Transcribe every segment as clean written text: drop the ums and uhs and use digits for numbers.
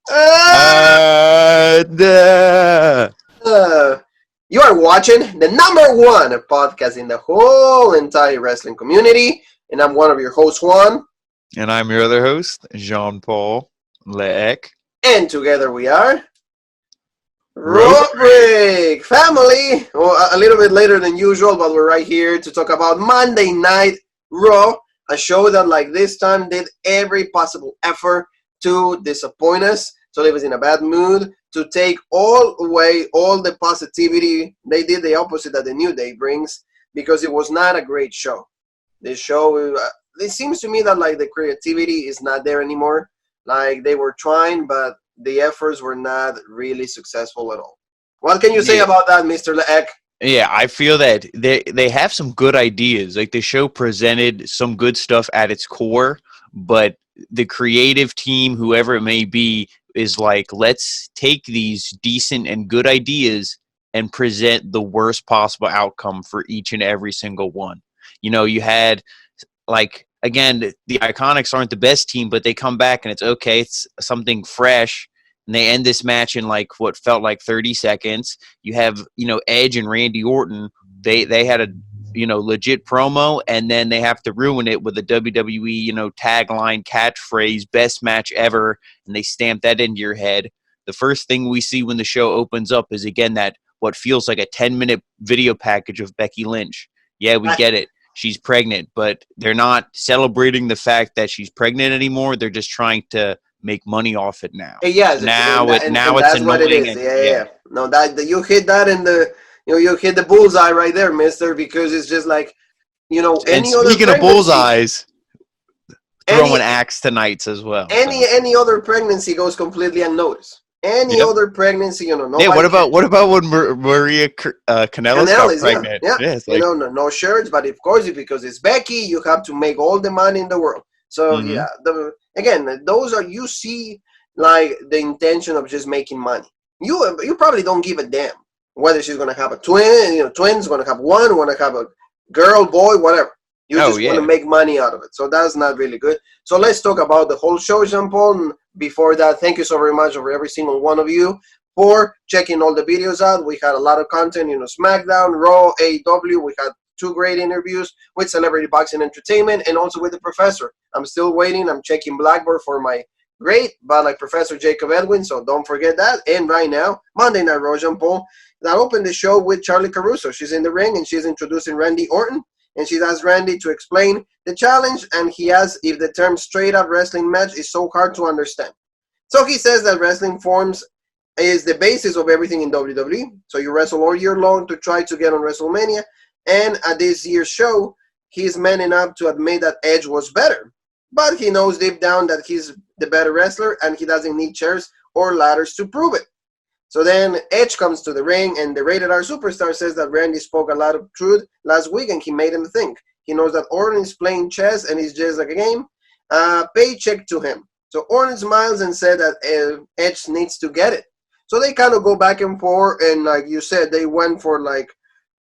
Uh, Uh, you are watching the number one podcast in the whole entire wrestling community, and I'm one of your hosts, Juan. and I'm your other host, Jean-Paul Leek. And together we are Rope break. Rubric Family. Well, a little bit later than usual, but we're right here to talk about Monday Night Raw, a show that, like this time, did every possible effort to disappoint us, to leave us in a bad mood, to take all away all the positivity. They did the opposite that the New Day brings because it was not a great show. This show, it seems to me that like the creativity is not there anymore. Like they were trying, but the efforts were not really successful at all. What can you say Yeah, about that, Mr. Leek? yeah, I feel that they have some good ideas. Like the show presented some good stuff at its core, but the creative team, whoever it may be, is like, let's take these decent and good ideas and present the worst possible outcome for each and every single one. You had like again, the Iconics aren't the best team, but they come back and it's okay. It's something fresh, and they end this match in like what felt like 30 seconds. You have Edge and Randy Orton. They had a legit promo, and then they have to ruin it with a WWE tagline catchphrase, best match ever, and they stamp that into your head. The first thing we see when the show opens up is again that what feels like a 10-minute video package of Becky Lynch. Yeah, we I, get it, she's pregnant, but they're not celebrating the fact that she's pregnant anymore. They're just trying to make money off it now. So yes, now and it's that's what it annoying, is. and Yeah, yeah, yeah. yeah. No, that you hit that in the you hit the bullseye right there, Mister. Because it's just like And any other speaking of pregnancy, bullseyes, any throwing axe tonights as well. any So any other pregnancy goes completely unnoticed. Any yep. other pregnancy, Yeah. nobody cares. What about when Maria Kanellis got Canales, yeah, pregnant? yeah. Yeah, it's like, No shirts, but of course, because it's Becky, you have to make all the money in the world. So mm-hmm. yeah, again, those are you see like the intention of just making money. You probably don't give a damn whether she's gonna have a twin, twins gonna have one, wanna have a girl, boy, whatever. You Oh just want to yeah. make money out of it. So that's not really good. So let's talk about the whole show, Jean Paul. Before that, thank you so very much for every single one of you for checking all the videos out. We had a lot of content, Smackdown, Raw, AEW. We had two great interviews with Celebrity Boxing Entertainment and also with the professor. I'm still waiting. I'm checking Blackboard for my great, but like Professor Jakob Edwinn, so don't forget that. And right now, Monday Night Raw, Jean Paul, that opened the show with Charlie Caruso. She's in the ring and she's introducing Randy Orton. And she asked Randy to explain the challenge, and he asks if the term straight up wrestling match is so hard to understand. So he says that wrestling forms is the basis of everything in WWE. So you wrestle all year long to try to get on WrestleMania. And at this year's show, he's man enough to admit that Edge was better. But he knows deep down that he's the better wrestler and he doesn't need chairs or ladders to prove it. So then Edge comes to the ring, and the Rated R Superstar says that Randy spoke a lot of truth last week, and he made him think. He knows that Orton is playing chess, and it's just like a game. Paycheck to him. So Orton smiles and said that Edge needs to get it. So they kind of go back and forth, and like you said, they went for like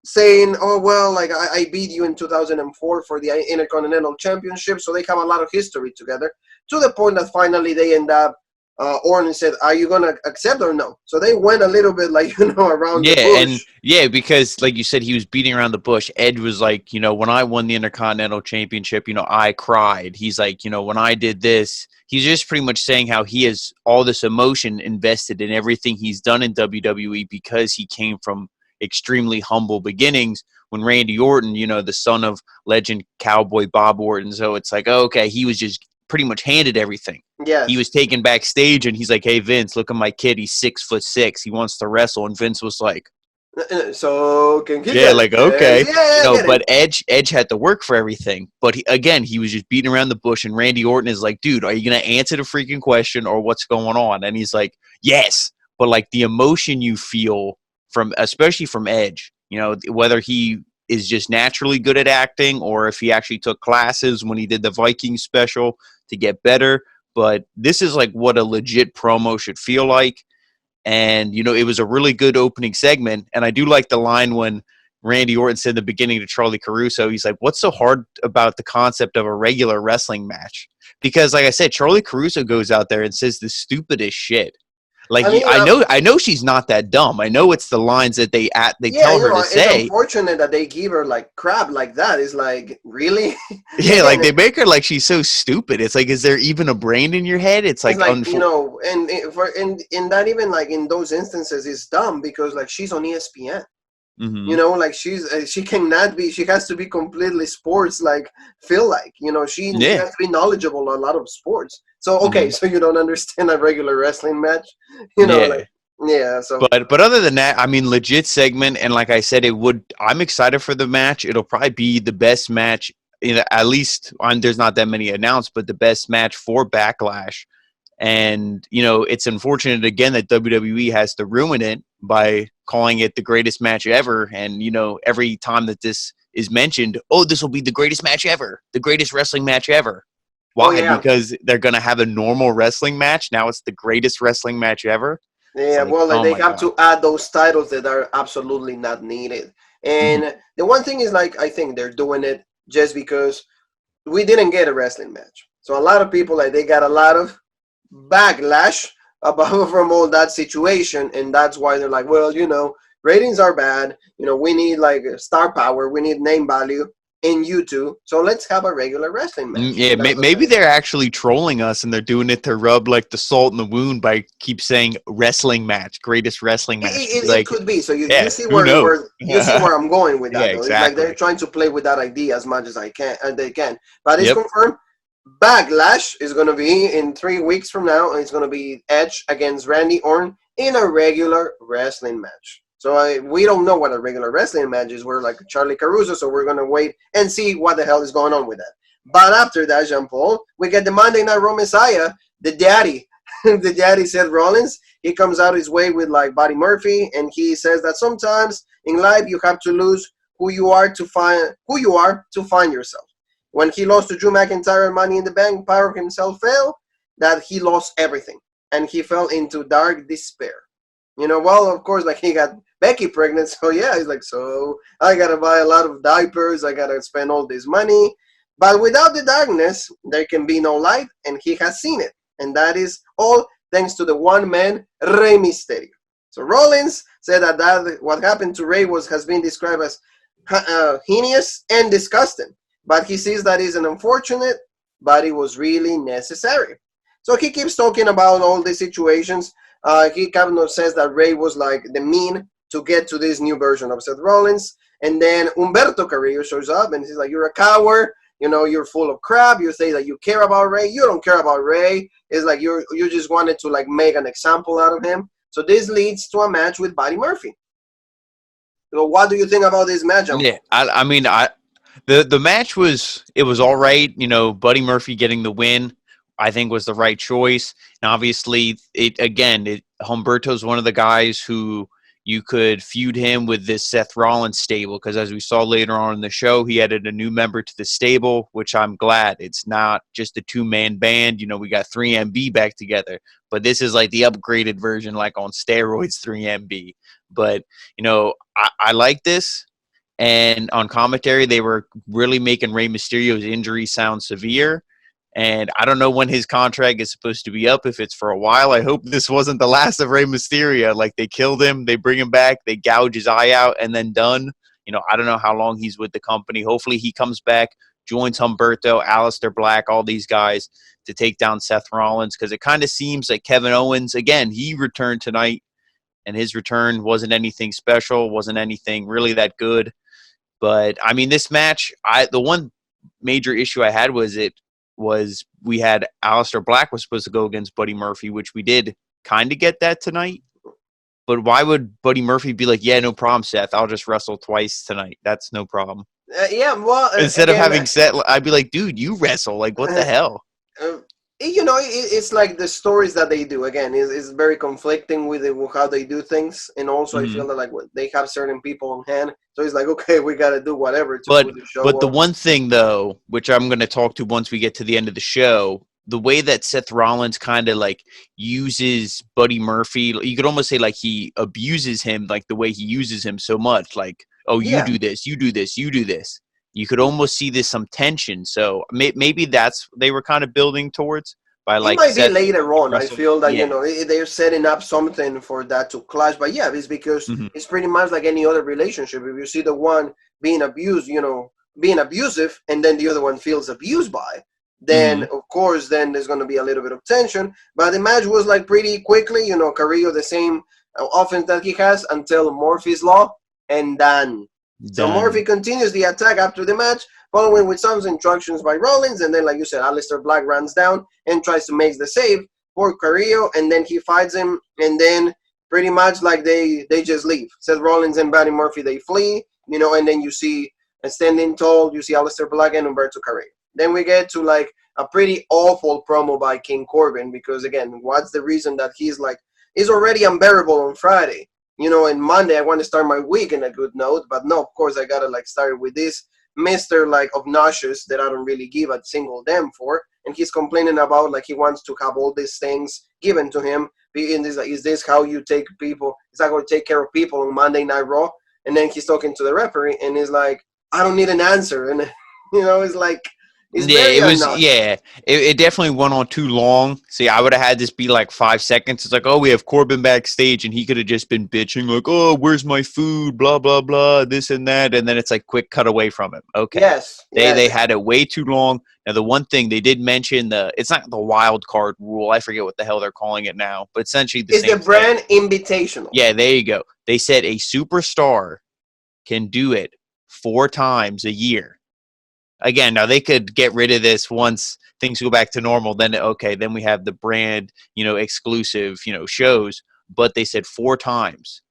saying, oh, well, like I beat you in 2004 for the Intercontinental Championship. So they have a lot of history together to the point that finally they end up Orton said, are you going to accept or no? So they went a little bit like, around the Yeah, and bush. yeah, because like you said, he was beating around the bush. Edge was like, when I won the Intercontinental Championship, I cried. He's like, when I did this, he's just pretty much saying how he has all this emotion invested in everything he's done in WWE because he came from extremely humble beginnings. When Randy Orton, the son of legend Cowboy Bob Orton, so it's like, oh, okay, he was just pretty much handed everything. He Yes. was taken backstage and he's like, hey, Vince, look at my kid. He's 6'6". He wants to wrestle. And Vince was like, So can he yeah, get it? like, okay. Yeah, get it. But Edge had to work for everything. But he was just beating around the bush. And Randy Orton is like, dude, are you going to answer the freaking question or what's going on? And he's like, yes. But like the emotion you feel especially from Edge, whether he is just naturally good at acting or if he actually took classes when he did the Viking special to get better. But this is like what a legit promo should feel like. And, it was a really good opening segment. And I do like the line when Randy Orton said in the beginning to Charlie Caruso, he's like, what's so hard about the concept of a regular wrestling match? Because, like I said, Charlie Caruso goes out there and says the stupidest shit. Like, I mean, I know she's not that dumb. I know it's the lines that they yeah, tell her to it's say. unfortunate that they give her like crap like that. It's like, really? Yeah, like Again, they make her like she's so stupid. It's like, is there even a brain in your head? It's it's like, like, and for in that, even like in those instances, it's dumb because like she's on ESPN. mm-hmm. Like she cannot be. She has to be completely sports. Like feel like she has to be knowledgeable on a lot of sports. So okay, so you don't understand a regular wrestling match, like yeah. So but other than that, I mean, legit segment, and like I said, I'm excited for the match. It'll probably be the best match. At least there's not that many announced, but the best match for Backlash. And, it's unfortunate, again, that WWE has to ruin it by calling it the greatest match ever. And, every time that this is mentioned, this will be the greatest match ever, the greatest wrestling match ever. Why? yeah. Because they're going to have a normal wrestling match. Now it's the greatest wrestling match ever. Yeah, like, they have to add those titles that are absolutely not needed. And the one thing is, like, I think they're doing it just because we didn't get a wrestling match. So a lot of people, like, they got a lot of backlash about from all that situation, and that's why they're like, well, ratings are bad. We need like star power, we need name value in YouTube, so let's have a regular wrestling match. Yeah, maybe they're actually trolling us, and they're doing it to rub like the salt in the wound by keep saying wrestling match, greatest wrestling match. It could be. So you see where I'm going with that. Yeah, though. exactly. It's like they're trying to play with that idea as much as they can. But it's confirmed. Backlash is going to be in 3 weeks from now, and it's going to be Edge against Randy Orton in a regular wrestling match. So we don't know what a regular wrestling match is. We're like Charlie Caruso, so we're going to wait and see what the hell is going on with that. But after that, Jean-Paul, we get the Monday Night Raw Messiah, the daddy. The daddy Seth Rollins. He comes out his way with like Buddy Murphy, and he says that sometimes in life you have to lose who you are to find yourself. When he lost to Drew McIntyre and Money in the Bank, power of himself fell, that he lost everything. And he fell into dark despair. Well, of course, like he got Becky pregnant, so yeah, he's like, so I got to buy a lot of diapers, I got to spend all this money. But without the darkness, there can be no light, and he has seen it. And that is all thanks to the one man, Rey Mysterio. So Rollins said that what happened to Rey has been described as heinous and disgusting. But he sees that is an unfortunate, but it was really necessary. So he keeps talking about all these situations. He kind of says that Rey was like the mean to get to this new version of Seth Rollins. And then Humberto Carrillo shows up and he's like, you're a coward. You're full of crap. You say that you care about Rey. You don't care about Rey. It's like you just wanted to like make an example out of him. So this leads to a match with Buddy Murphy. So what do you think about this match? Yeah, I mean, the match was all right. Buddy Murphy getting the win, I think, was the right choice. And obviously, Humberto's one of the guys who you could feud him with this Seth Rollins stable, because as we saw later on in the show, he added a new member to the stable, which I'm glad. It's not just a two-man band. We got 3MB back together, but this is like the upgraded version, like on steroids 3MB. But, I like this. And on commentary, they were really making Rey Mysterio's injury sound severe. And I don't know when his contract is supposed to be up, if it's for a while. I hope this wasn't the last of Rey Mysterio. Like, they killed him, they bring him back, they gouge his eye out, and then done. I don't know how long he's with the company. Hopefully he comes back, joins Humberto, Aleister Black, all these guys to take down Seth Rollins, because it kind of seems like Kevin Owens, again, he returned tonight, and his return wasn't anything special, wasn't anything really that good. But, I mean, this match, the one major issue I had was we had Aleister Black was supposed to go against Buddy Murphy, which we did kind of get that tonight. But why would Buddy Murphy be like, yeah, no problem, Seth, I'll just wrestle twice tonight. That's no problem. Instead of having Seth, I'd be like, dude, you wrestle. Like, what the hell? It's like the stories that they do. Again, is very conflicting with how they do things, and also I feel that like they have certain people on hand, so it's like, okay, we got to do whatever to put the show But on. the one thing though, which I'm going to talk to once we get to the end of the show, the way that Seth Rollins kind of like uses Buddy Murphy, you could almost say like he abuses him, like the way he uses him so much. Like oh, you Yeah, do this, you do this, you do this. You could almost see this some tension. So maybe that's they were kind of building towards by it like might be setting later on. I wrestle. feel that Yeah. they're setting up something for that to clash. But yeah, it's because Hmm. it's pretty much like any other relationship. If you see the one being abused, being abusive, and then the other one feels abused by, then Hmm. of course then there's going to be a little bit of tension. But the match was like pretty quickly. Carrillo the same offense that he has until Murphy's Law, and then so Done. Murphy continues the attack after the match, following with some instructions by Rollins, and then, like you said, Aleister Black runs down and tries to make the save for Carrillo, and then he fights him, and then pretty much like they just leave. Seth Rollins and Buddy Murphy, they flee, and then you see standing tall, you see Aleister Black and Humberto Carrillo. Then we get to like a pretty awful promo by King Corbin, because again, what's the reason that he's already unbearable on Friday? And Monday I want to start my week in a good note, but no, of course I gotta like start with this Mr. like obnoxious that I don't really give a single damn for, and he's complaining about like he wants to have all these things given to him. Is this how you take people? Is that going to take care of people on Monday Night Raw? And then he's talking to the referee, and he's like, I don't need an answer, and it's like it's Yeah, very it was. obnoxious. Yeah, it definitely went on too long. See, I would have had this be like 5 seconds. It's like, oh, we have Corbin backstage, and he could have just been bitching like, oh, where's my food? Blah blah blah, this and that, and then it's like quick cut away from him. Okay, Yes, they yes. had it way too long. Now the one thing they did mention it's not the wild card rule. I forget what the hell they're calling it now, but essentially the It's the same thing. brand invitational. Yeah, there you go. They said a superstar can do it 4 times a year. Again, now they could get rid of this once things go back to normal. Then okay, then we have the brand, exclusive, shows. But they said 4 times.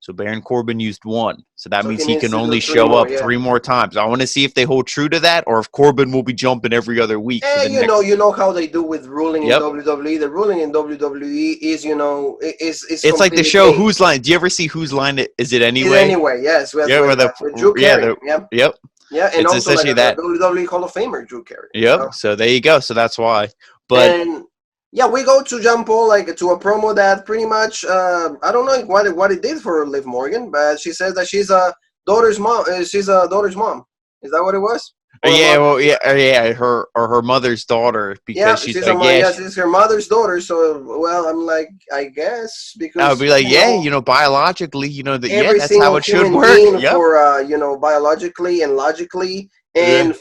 So Baron Corbin used one. So that So means he he needs can to do only three show more, up yeah. 3 more times. I want to see if they hold true to that, or if Corbin will be jumping every other week for the next. You know how they do with ruling in Yep. WWE. The ruling in WWE is, is It's like the completely show changed. Whose Line. Do you ever see Whose Line Is It Is Anyway? anyway, yes, Yeah, where with Drew yeah, Carey, yeah, yep. yeah, and It's also like essentially a that. WWE Hall of Famer, Drew Carey. Yep. So there you go. So that's why. But And yeah, we go to Jean Paul like to a promo that pretty much I don't know what it did for Liv Morgan, but she says that she's a daughter's mom. She's a daughter's mom. Is that what it was? Or a yeah, mother? well, yeah, yeah, her mother's daughter Yeah, because she's she's a like, mom. yeah, Yeah, she's her mother's daughter. So well, I'm like, I guess I would because be like, yeah, biologically, that, yeah, every that's how single it should human work. being Yep. for biologically and logically Yeah. and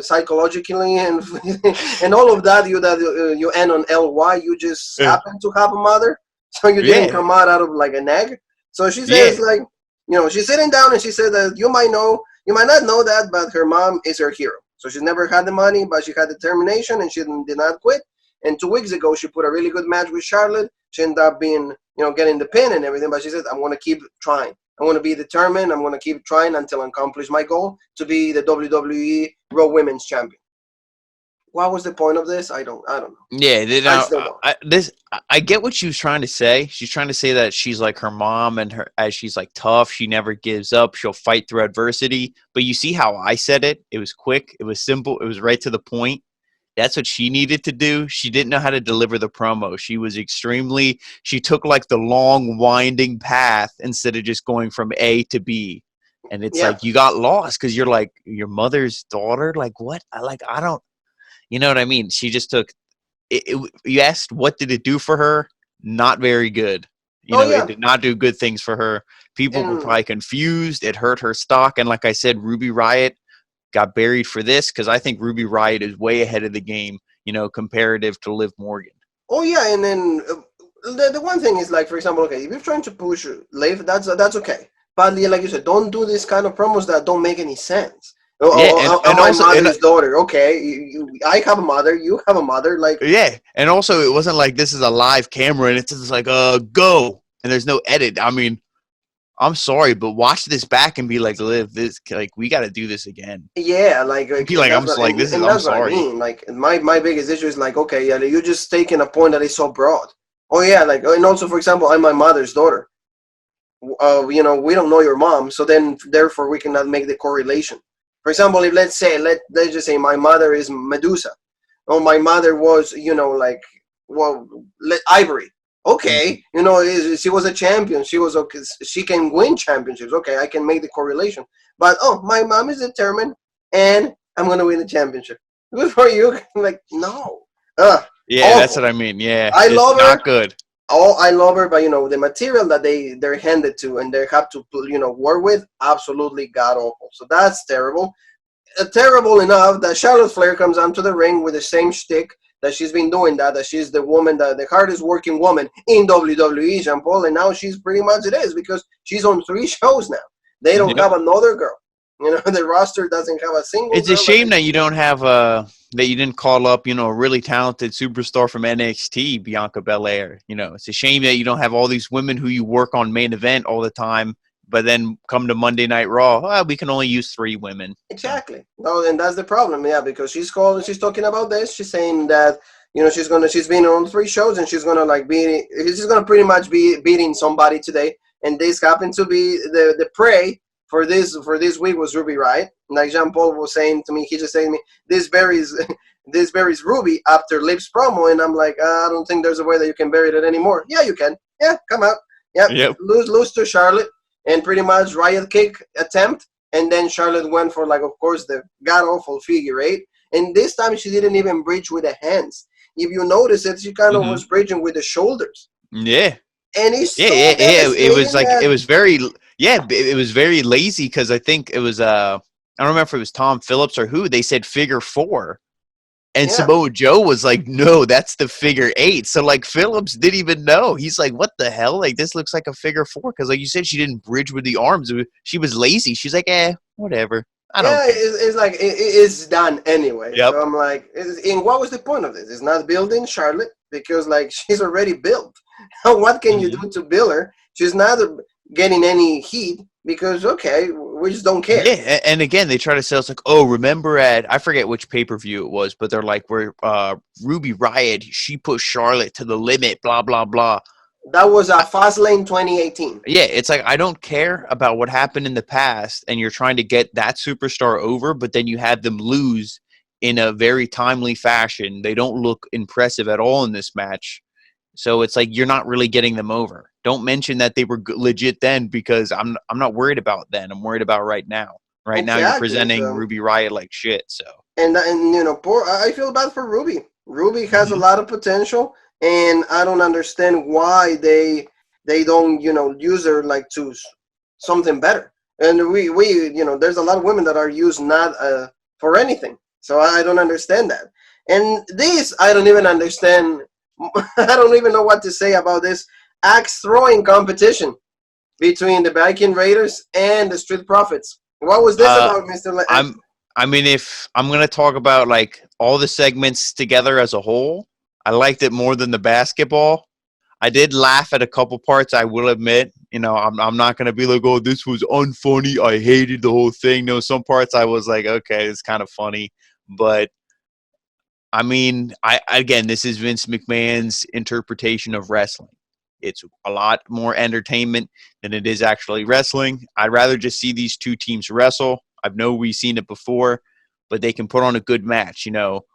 psychologically and and all of that you end on ly, you just happen to have a mother, so you didn't Yeah. come out of like an egg. So she Yeah. says like, she's sitting down and she said that you might not know that, but her mom is her hero. So she's never had the money, but she had determination and she did not quit. And 2 weeks ago she put a really good match with Charlotte. She ended up being, getting the pin and everything, but she said, I'm going to keep trying. I want to be determined. I'm going to keep trying until I accomplish my goal to be the WWE Raw Women's Champion. What was the point of this? I don't know. Yeah. I Now, still don't. I get what she was trying to say. She's trying to say that she's like her mom, and as she's like tough, she never gives up. She'll fight through adversity. But you see how I said it? It was quick. It was simple. It was right to the point. That's what she needed to do. She didn't know how to deliver the promo. She took like the long winding path instead of just going from A to B. And it's Yeah. like you got lost because you're like your mother's daughter. Like what? I don't, you know what I mean? She just took you asked what did it do for her? Not very good. Oh It yeah. did not do good things for her. People were And probably confused. It hurt her stock. And like I said, Ruby Riott got buried for this because I think Ruby Riott is way ahead of the game, comparative to Liv Morgan. oh yeah, and then the one thing is like, for example, okay, if you're trying to push Liv, that's okay. But yeah, like you said, don't do this kind of promos that don't make any sense. Yeah, I'm and my also mother's daughter. Okay, I have a mother. You have a mother. Like, yeah, and also it wasn't like this is a live camera and it's just like go and there's no edit. I mean, I'm sorry, but watch this back and be like, Liv, this like we got to do this again. yeah, like Be like, I'm that's just what, like this is. and I'm that's what I sorry. mean. Like, my biggest issue is like, okay, yeah, you're just taking a point that is so broad. Oh yeah, like, and also, for example, I'm my mother's daughter. We don't know your mom, so then therefore we cannot make the correlation. For example, if let's just say my mother is Medusa, or my mother was, like, well, Ivory. Okay, you know, she was a champion. She was okay. She can win championships. Okay, I can make the correlation. But oh, my mom is determined, and I'm gonna win the championship. Good for you. Like no, Yeah, that's awful. what I mean. Yeah, I it's love her. not good. Oh, I love her, but you know the material that they're handed to and they have to work with, absolutely god awful. So that's terrible. Terrible enough that Charlotte Flair comes onto the ring with the same shtick that she's been doing, that she's the woman, the hardest working woman in WWE, Jean Paul, and now she's pretty much it is because she's on 3 shows now. They don't Yep. have another girl. You know, the roster doesn't have a single It's a girl that shame they that can you use. don't have that you didn't call up, a really talented superstar from NXT, Bianca Belair. It's a shame that you don't have all these women who you work on main event all the time, but then come to Monday Night Raw, we can only use 3 women. So Exactly. No, and that's the problem. Yeah, because she's talking about this. She's saying that she's been on 3 shows and she's gonna pretty much be beating somebody today. And this happened to be the prey for this week was Ruby Riott. Like Jean Paul was saying to me, he just saying to me, this buries this buries Ruby after Liv's promo, and I'm like, I don't think there's a way that you can bury it anymore. Yeah, you can. Yeah, come out. Yeah, yep. lose to Charlotte, and pretty much Riot kick attempt. And then Charlotte went for, like, of course, the god-awful figure 8. And this time she didn't even bridge with the hands. If you notice it, she kind of Hmm. was bridging with the shoulders. Yeah. And it's Yeah, so yeah, yeah. It was devastating like that, it was very, yeah. It was very lazy because I think it was I don't remember if it was Tom Phillips or who. They said figure 4, and yeah. Samoa Joe was like, "No, that's the figure 8." So like Phillips didn't even know. He's like, "What the hell? Like this looks like a figure 4." Because like you said, she didn't bridge with the arms. She was lazy. She's like, whatever. I don't Yeah, care. it's like, it's done anyway. Yep. So I'm like, and what was the point of this? It's not building Charlotte because, like, she's already built. What can you Hmm. do to build her? She's not getting any heat because, okay, we just don't care. Yeah, and again, they try to sell us like, oh, remember at I forget which pay per view it was, but they're like, where Ruby Riott, she pushed Charlotte to the limit, blah blah blah. That was a Fastlane 2018. Yeah, it's like I don't care about what happened in the past, and you're trying to get that superstar over, but then you have them lose in a very timely fashion. They don't look impressive at all in this match, so it's like you're not really getting them over. Don't mention that they were legit then, because I'm not worried about then. I'm worried about right now. Right now, you're Exactly. presenting So, Ruby Riott like shit. So and poor. I feel bad for Ruby. Ruby has a Mhm. lot of potential, and I don't understand why they don't use her like to something better. And we there's a lot of women that are used not for anything. So I don't understand that. And this I don't even understand. I don't even know what to say about this axe throwing competition between the Viking Raiders and the Street Profits. What was this uh, about, Mister? I'm. I mean, if I'm gonna talk about like all the segments together as a whole, I liked it more than the basketball. I did laugh at a couple parts, I will admit. I'm not going to be like, oh, this was unfunny. I hated the whole thing. No, some parts I was like, okay, it's kind of funny. But, I mean, again, this is Vince McMahon's interpretation of wrestling. It's a lot more entertainment than it is actually wrestling. I'd rather just see these 2 teams wrestle. I know we've seen it before, but they can put on a good match.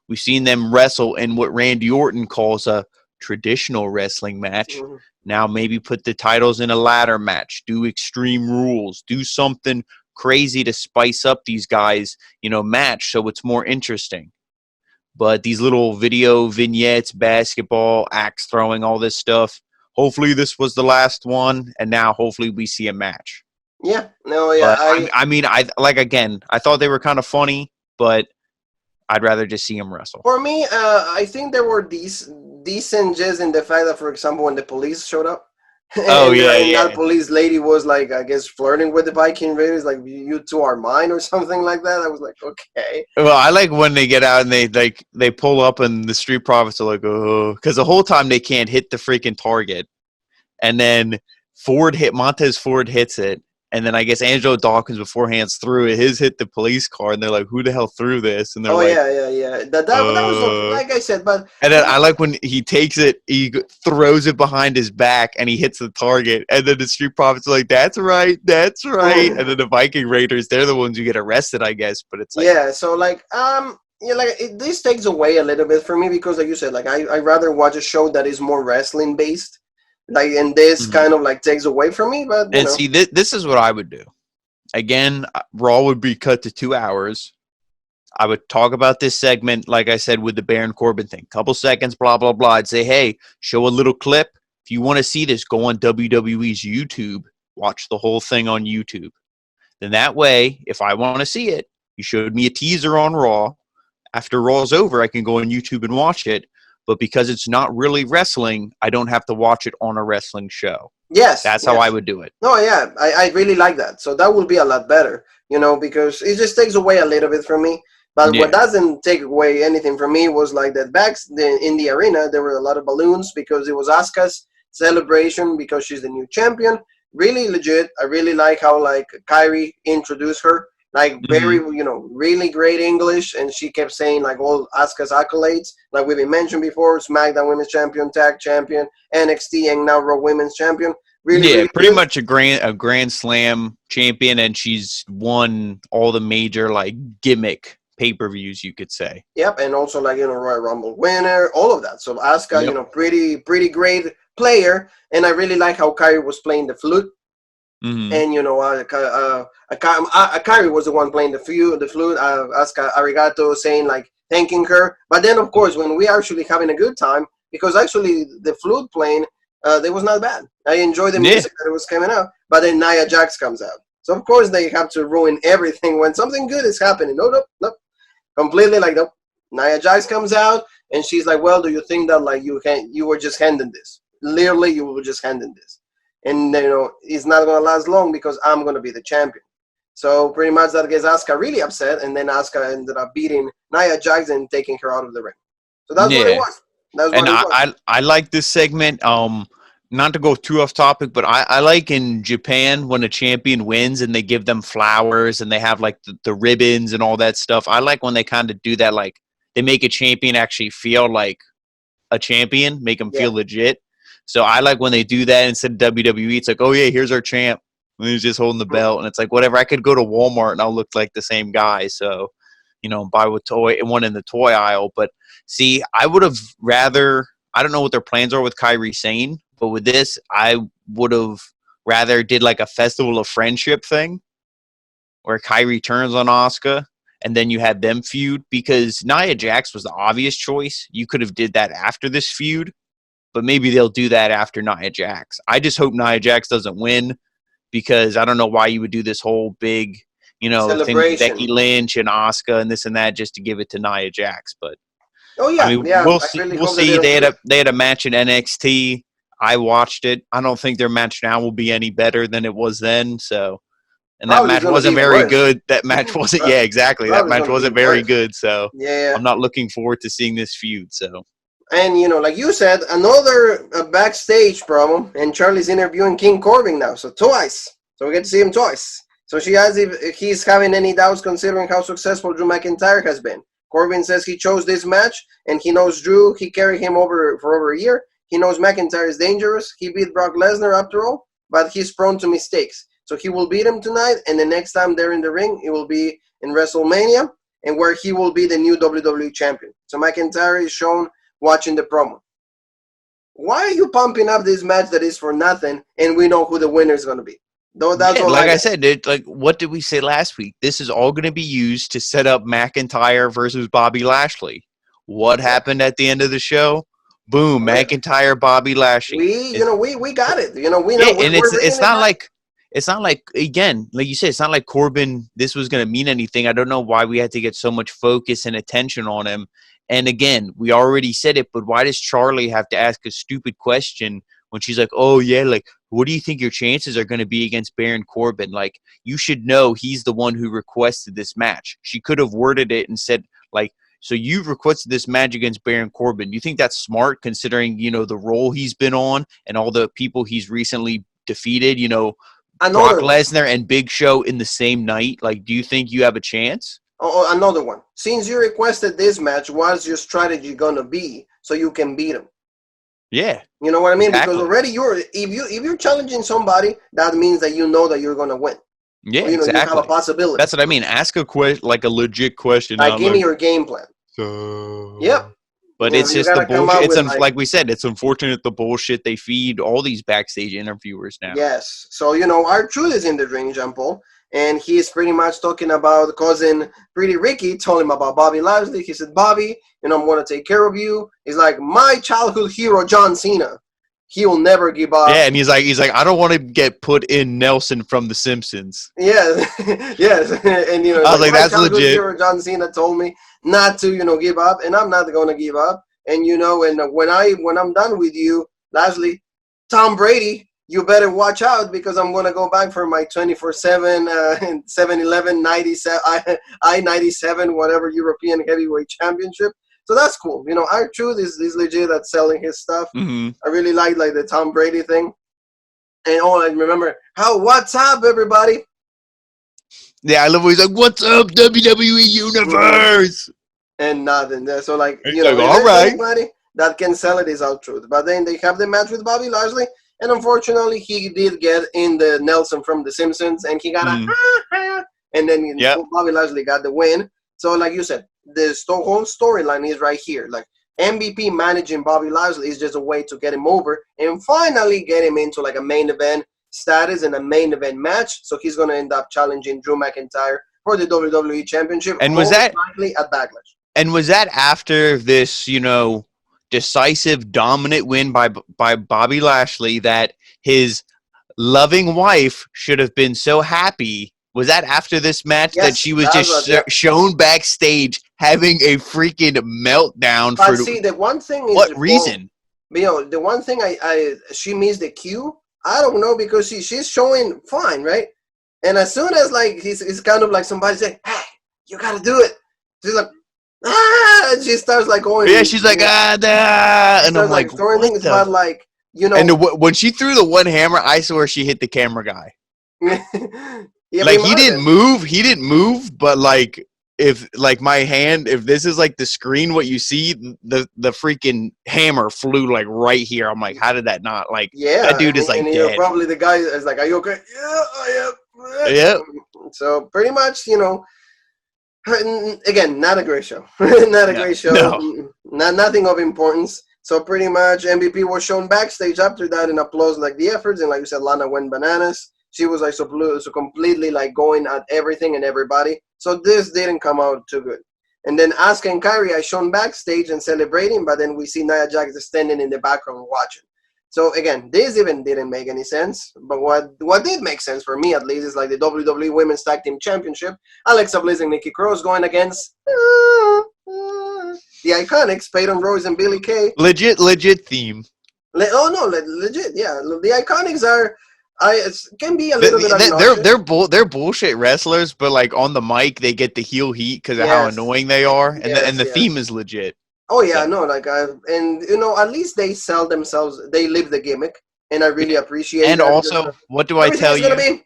We've seen them wrestle in what Randy Orton calls a traditional wrestling match. Mhm. Now maybe put the titles in a ladder match, do extreme rules, do something crazy to spice up these guys, match so it's more interesting. But these little video vignettes, basketball, axe throwing, all this stuff, hopefully this was the last one, and now hopefully we see a match. Yeah, no, yeah. But I mean, I like again, I thought they were kind of funny, but I'd rather just see them wrestle. For me, I think there were these decent just in the fact that, for example, when the police showed up, Oh and yeah, and that yeah. police lady was like, I guess, flirting with the Viking Raiders, like, you two are mine or something like that. I was like, okay. Well, I like when they get out and they pull up and the Street Profits are like, oh, because the whole time they can't hit the freaking target, and then Montez Ford hits it, and then I guess Angelo Dawkins beforehand's threw it. His hit the police car, and they're like, who the hell threw this? And they're Oh like, yeah, yeah, yeah. That was okay. Like I said, but And then I like when he takes it, throws it behind his back, and he hits the target. And then the Street Profits are like, "That's right, that's right." And then the Viking Raiders, they're the ones who get arrested, I guess. But it's like, yeah. So like, yeah, like this takes away a little bit for me because, like you said, like I rather watch a show that is more wrestling based. Like, and this Mhm. kind of like takes away from me. But And see, this is what I would do. Again, Raw would be cut to 2 hours. I would talk about this segment, like I said, with the Baron Corbin thing. Couple seconds, blah, blah, blah. I'd say, hey, show a little clip. If you want to see this, go on WWE's YouTube. Watch the whole thing on YouTube. Then that way, if I want to see it, you showed me a teaser on Raw. After Raw's over, I can go on YouTube and watch it. But because it's not really wrestling, I don't have to watch it on a wrestling show. yes, That's how I yes. would do it. No, yeah, I really like that. So that will be a lot better, because it just takes away a little bit from me. But what Yeah. doesn't take away anything from me was like that in the arena, there were a lot of balloons because it was Asuka's celebration because she's the new champion. Really legit. I really like how like Kyrie introduced her. Like very, Hmm. really great English, and she kept saying like all Asuka's accolades, like we've been mentioned before: SmackDown Women's Champion, Tag Champion, NXT, and now Raw Women's Champion. Really, Yeah, really pretty good. much a Grand Slam champion, and she's won all the major like gimmick pay-per-views, you could say. Yep, and also like Royal Rumble winner, all of that. So Asuka, Yep. pretty great player, and I really like how Kyrie was playing the flute, Hmm. and Kyrie was the one playing the flute. Asuka arigato, saying like thanking her. But then of course when we actually having a good time, because actually the flute playing, it was not bad. I enjoyed the Yeah. music that was coming out. But then Nia Jax comes out, so of course they have to ruin everything when something good is happening. No, no, no. Completely like nope. Nia Jax comes out and she's like, "Well, do you think that like you were just handing this? Literally, you were just handing this, and it's not gonna last long because I'm gonna be the champion." So pretty much that gets Asuka really upset, and then Asuka ended up beating Nia Jax and taking her out of the ring. So that's what it Yeah. was. That's And what it was. I like this segment. Not to go too off topic, but I like in Japan when a champion wins and they give them flowers and they have like the ribbons and all that stuff. I like when they kind of do that, like they make a champion actually feel like a champion, make them Yeah. feel legit. So I like when they do that instead of WWE. It's like, oh yeah, here's our champ. And he's just holding the belt, and it's like whatever. I could go to Walmart and I'll look like the same guy. So, buy one in the toy aisle. But see, I would have rather. I don't know what their plans are with Kyrie Sane, but with this, I would have rather did like a Festival of Friendship thing where Kyrie turns on Asuka and then you had them feud because Nia Jax was the obvious choice. You could have did that after this feud, but maybe they'll do that after Nia Jax. I just hope Nia Jax doesn't win because I don't know why you would do this whole big, thing with Becky Celebration. Lynch and Asuka and this and that just to give it to Nia Jax. But Oh I yeah, mean, yeah. we'll I see. really We'll hope that they see. don't do it. They had a match in NXT. I watched it. I don't think their match now will be any better than it was then. So, and that Probably it's match gonna be wasn't even very worse. good. That match wasn't. Yeah, exactly. That Probably it's match gonna be wasn't even very worse. good. So, Yeah. I'm not looking forward to seeing this feud. So, And like you said, another backstage problem, and Charlie's interviewing King Corbin now, so twice. So we get to see him twice. So she asks if he's having any doubts considering how successful Drew McIntyre has been. Corbin says he chose this match, and he knows Drew. He carried him over for over a year. He knows McIntyre is dangerous. He beat Brock Lesnar after all, but he's prone to mistakes. So he will beat him tonight, and the next time they're in the ring, it will be in WrestleMania, and where he will be the new WWE champion. So McIntyre is shown watching the promo. Why are you pumping up this match that is for nothing and we know who the winner is going to be? Though that's yeah, all I like I got. said, what did we say last week? This is all going to be used to set up McIntyre versus Bobby Lashley. What Yeah. happened at the end of the show? Boom, Oh, yeah. McIntyre, Bobby Lashley. We got it. We Yeah, know and we're reading it back. it's not like again, like you said, it's not like Corbin this was gonna mean anything. I don't know why we had to get so much focus and attention on him. And again, we already said it, but why does Charlie have to ask a stupid question when she's like, oh yeah, like what do you think your chances are gonna be against Baron Corbin? Like you should know he's the one who requested this match. She could have worded it and said, like, so you've requested this match against Baron Corbin. You think that's smart considering, the role he's been on and all the people he's recently defeated, Brock Another one. Lesnar and Big Show in the same night? Like, do you think you have a chance? Another one. Since you requested this match, what's your strategy going to be so you can beat him? Yeah. You know what I mean? Because Exactly. already if you're challenging somebody, that means that you know that you're going to win. Yeah, Or, you have a exactly. possibility. That's what I mean. Ask a question, like a legit question. Like, Not give me like, your game plan. so. Yep. But You know, it's you just the gotta come bullshit. out It's with like, like we said, it's unfortunate the bullshit they feed all these backstage interviewers now. yes. So, you know, our truth is in the ring, Jean Paul. And he's pretty much talking about cousin Pretty Ricky, told him about Bobby Lashley. He said, Bobby, you know, I'm going to take care of you. He's like, my childhood hero, John Cena. He will never give up. Yeah, and he's like, I don't want to get put in Nelson from The Simpsons. Yes, yes. And, you know, I was like, like, my that's childhood legit. hero, John Cena, told me not to, you know, give up. And I'm not going to give up. And, you know, and when I'm done with you, Lashley, Tom Brady, you better watch out because I'm going to go back for my 24/7 7-Eleven 97 I-97 whatever European heavyweight championship. So that's cool. You know, our truth is legit at selling his stuff. Mm-hmm. I really like the Tom Brady thing. And I remember what's up, everybody? Yeah, I love when he's like, "What's up, WWE Universe?" And nothing. So like, It's you know, like, if all there's right. anybody that can sell it is our truth. But then they have the match with Bobby Lashley, and unfortunately, he did get in the Nelson from The Simpsons, and he got and then Yep. Bobby Lashley got the win. So like you said, the whole storyline is right here. Like MVP managing Bobby Lashley is just a way to get him over and finally get him into like a main event status and a main event match. So he's gonna end up challenging Drew McIntyre for the WWE Championship. And was that likely at Backlash? And was that after this, you know, decisive, dominant win by Bobby Lashley that his loving wife should have been so happy? Was that after this match that she was just shown backstage having a freaking meltdown? But see, the one thing is, what reason? You know, the one thing she missed the cue. I don't know, because she's showing fine, right? And as soon as like it's kind of like somebody saying, "Hey, you gotta do it," she's like, and she starts like going. Yeah, she's like, and I'm like, throwing things, but like, you know. And when she threw the one hammer, I swear she hit the camera guy. Yeah, like he didn't move, but like if like my hand, if this is like the screen, what you see, the freaking hammer flew like right here. I'm like, how did that not like? Yeah, that dude is like dead. You're probably the guy is like, are you okay? Yeah, I am. Yeah. So pretty much, you know. Again, not a great show. Not a great show. No. Nothing of importance. So pretty much MVP was shown backstage after that and applause like the efforts. And like you said, Lana went bananas. She was like so completely like going at everything and everybody. So this didn't come out too good. And then Asuka and Kairi are shown backstage and celebrating, but then we see Nia Jax standing in the background watching. So again, this even didn't make any sense. But what did make sense for me at least is like the WWE Women's Tag Team Championship. Alexa Bliss and Nikki Cross going against the Iconics, Peyton Royce and Billie Kay. Legit theme. Legit. Yeah, the Iconics are. Can be a little bit obnoxious. They're bullshit wrestlers, but like on the mic they get the heel heat because of how annoying they are, and the theme is legit. Oh yeah, no, like and you know, at least they sell themselves. They live the gimmick, and I really appreciate. And that also, what do I tell you?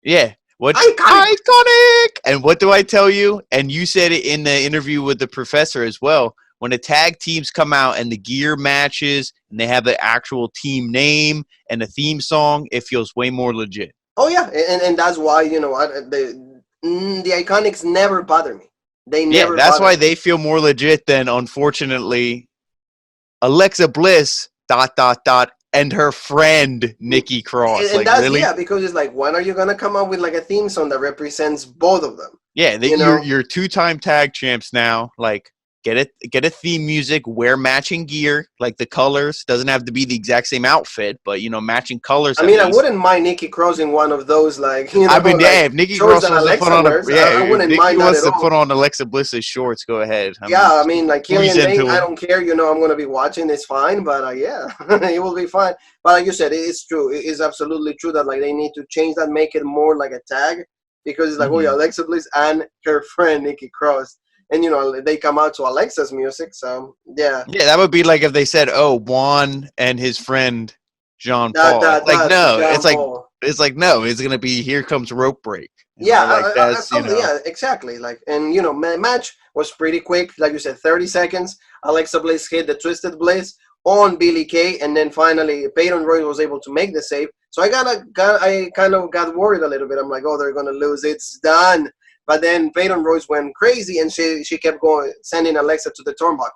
Yeah, what iconic? And what do I tell you? And you said it in the interview with the professor as well. When the tag teams come out and the gear matches and they have the actual team name and the theme song, it feels way more legit. Oh yeah, and that's why, you know, the Iconics never bother me. They never. Yeah, that's why they feel more legit than, unfortunately, Alexa Bliss ... and her friend Nikki Cross. And like, that's really? Yeah, because it's like, when are you gonna come up with like a theme song that represents both of them? Yeah, you're 2-time tag champs now. Like, get a theme music, wear matching gear, like the colors. Doesn't have to be the exact same outfit, but you know, matching colors. I mean, I wouldn't mind Nikki Cross in one of those, like, you know. I mean, yeah, like, if Nikki Cross wants to put on I wouldn't mind that at all. Put on Alexa Bliss's shorts, go ahead. I mean, like Killian Dane, I don't care. You know, I'm gonna be watching. It's fine, but yeah, it will be fine. But like you said, it's true. It is absolutely true that like they need to change that, make it more like a tag, because it's like, oh yeah, Alexa Bliss and her friend Nikki Cross. And, you know, they come out to Alexa's music, so, yeah. Yeah, that would be like if they said, oh, Juan and his friend Jean Paul. It's like, no, it's going to be Here Comes Rope Break. Yeah, exactly. Like, and, you know, match was pretty quick. Like you said, 30 seconds. Alexa Bliss hit the Twisted Bliss on Billie Kay, and then finally Peyton Royce was able to make the save. So I kind of got worried a little bit. I'm like, oh, they're going to lose. It's done. But then Peyton Royce went crazy, and she kept going, sending Alexa to the turnbuckle.